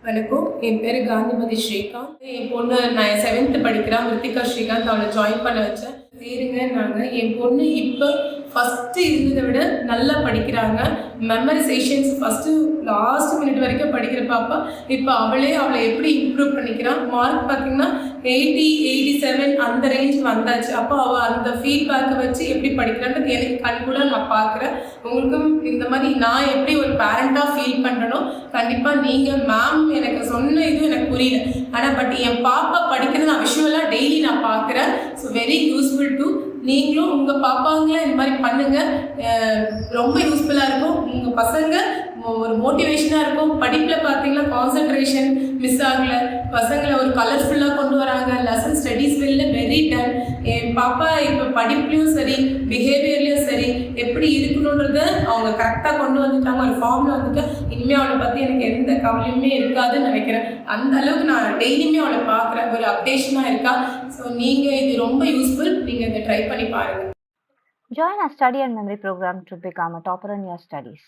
வணக்கம். என் பேரு காந்திமதி ஸ்ரீகாந்த். என் பொண்ணு நான் 7th படிக்கிறா. மிருத்திகா ஸ்ரீகாந்த். அவள ஜாயின் பண்ண வச்சேன். சேருங்கன்னாங்க. என் பொண்ணு இப்ப ஃபர்ஸ்ட் இருந்தத விட நல்லா படிக்கிறாங்க. மெமரைசேஷன்ஸ் ஃபர்ஸ்ட் லாஸ்ட் மினிட் வரைக்கும் படிக்கிற பாப்பா, இப்ப அவள எப்படி இம்ப்ரூவ் பண்ணிக்கிறா. மார்க் பார்த்தீங்கன்னா 80, 87 அந்த ரேஞ்ச் வந்தாச்சு. அப்போ அவ அந்த ஃபீட்பேக்கை வச்சு எப்படி படிக்கிறான்றது எனக்கு கண்கூட நான் பார்க்குறேன். உங்களுக்கும் இந்த மாதிரி நான் எப்படி ஒரு பேரண்டாக ஃபீல் பண்ணுறனோ கண்டிப்பாக நீங்கள் மேம் எனக்கு சொன்ன இது எனக்கு புரியல. ஆனால் பட் என் பாப்பா படிக்கிறது நான் விஷுவலாக டெய்லி நான் பார்க்குறேன். ஸோ வெரி யூஸ்ஃபுல் டு நீங்களும் உங்கள் பாப்பாங்கள இந்த மாதிரி பண்ணுங்கள். ரொம்ப யூஸ்ஃபுல்லாக இருக்கும். உங்கள் பசங்க ஒரு மோட்டிவேஷனாக இருக்கும். படிப்பில் பார்த்தீங்கன்னா கான்சன்ட்ரேஷன் மிஸ் ஆகலை. பசங்களை ஒரு கலர்ஃபுல்லாக கொண்டு வராங்க. லெசன் ஸ்டடீஸ் வெளில வெரி டன். என் பாப்பா இப்போ படிப்புலையும் சரி பிஹேவியர்லையும் சரி எப்படி இருக்கணுன்றத அவங்க கரெக்டாக கொண்டு வந்துட்டாங்க. ஒரு ஃபார்மில் வந்துட்டு இனிமேல் அவளை பற்றி எனக்கு எந்த கவலையுமே இருக்காதுன்னு நினைக்கிறேன். அந்த அளவுக்கு நான் டெய்லியுமே அவளை பார்க்குறேன். ஒரு அப்டேஷனாக இருக்கா. ஸோ நீங்கள் இது ரொம்ப யூஸ்ஃபுல். நீங்கள் இதை ட்ரை பண்ணி பாருங்கள். Join our study and memory program to become a topper in your studies.